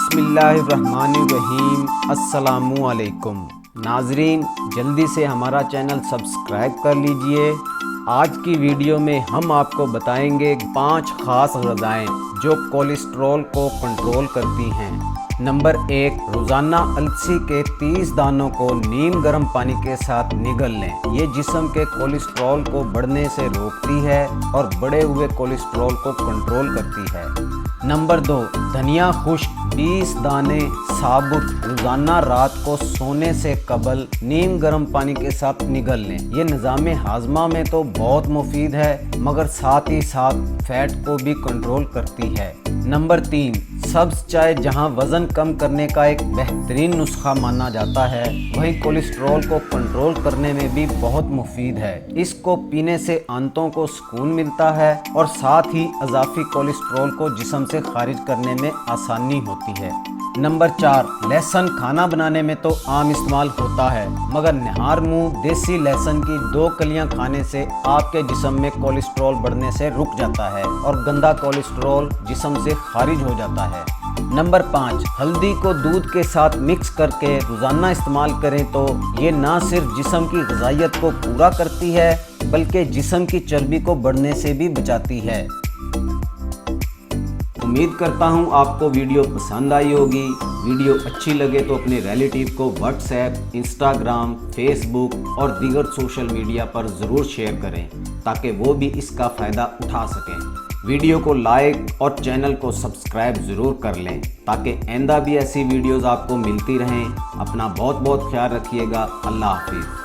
बिस्मिल्लाहिर्रहमानिर्रहीम। अस्सलामुअलैकुम नाजरीन, जल्दी से हमारा चैनल सब्सक्राइब कर लीजिए। आज की वीडियो में हम आपको बताएंगे 5 ख़ास ग़िज़ाएँ जो कोलेस्ट्रॉल को कंट्रोल करती हैं। नंबर 1, रोज़ाना अलसी के 30 दानों को नीम गर्म पानी के साथ निगल लें। ये जिस्म के कोलेस्ट्रॉल को बढ़ने से रोकती है और बढ़े हुए कोलेस्ट्रॉल को कंट्रोल करती है। नंबर 2, धनिया खुश्क 20 दाने साबुत रोज़ाना रात को सोने से कबल नीम गर्म पानी के साथ निगल लें। ये निज़ाम हाजमा में तो बहुत मुफीद है, मगर साथ ही साथ फैट को भी कंट्रोल करती है। नंबर 3, सब्ज़ चाय जहां वज़न कम करने का एक बेहतरीन नुस्खा माना जाता है, वहीं कोलेस्ट्रॉल को कंट्रोल करने में भी बहुत मुफीद है। इसको पीने से आंतों को सुकून मिलता है और साथ ही अज़ाफ़ी कोलेस्ट्रॉल को जिस्म से खारिज करने में आसानी होती है। नंबर 4, लहसुन खाना बनाने में तो आम इस्तेमाल होता है, मगर निहार मुँह देसी लहसुन की 2 कलियां खाने से आपके जिस्म में कोलेस्ट्रॉल बढ़ने से रुक जाता है और गंदा कोलेस्ट्रॉल जिस्म से खारिज हो जाता है। नंबर 5, हल्दी को दूध के साथ मिक्स करके रोज़ाना इस्तेमाल करें तो ये ना सिर्फ जिस्म की ग़िज़ाइयत को पूरा करती है, बल्कि जिस्म की चर्बी को बढ़ने से भी बचाती है। उम्मीद करता हूँ आपको वीडियो पसंद आई होगी। वीडियो अच्छी लगे तो अपने रिलेटिव को व्हाट्सएप, इंस्टाग्राम, फेसबुक और दीगर सोशल मीडिया पर ज़रूर शेयर करें ताकि वो भी इसका फ़ायदा उठा सकें। वीडियो को लाइक और चैनल को सब्सक्राइब ज़रूर कर लें ताकि आइंदा भी ऐसी वीडियोज़ आपको मिलती रहें। अपना बहुत बहुत ख्याल रखिएगा। अल्लाह हाफिज़।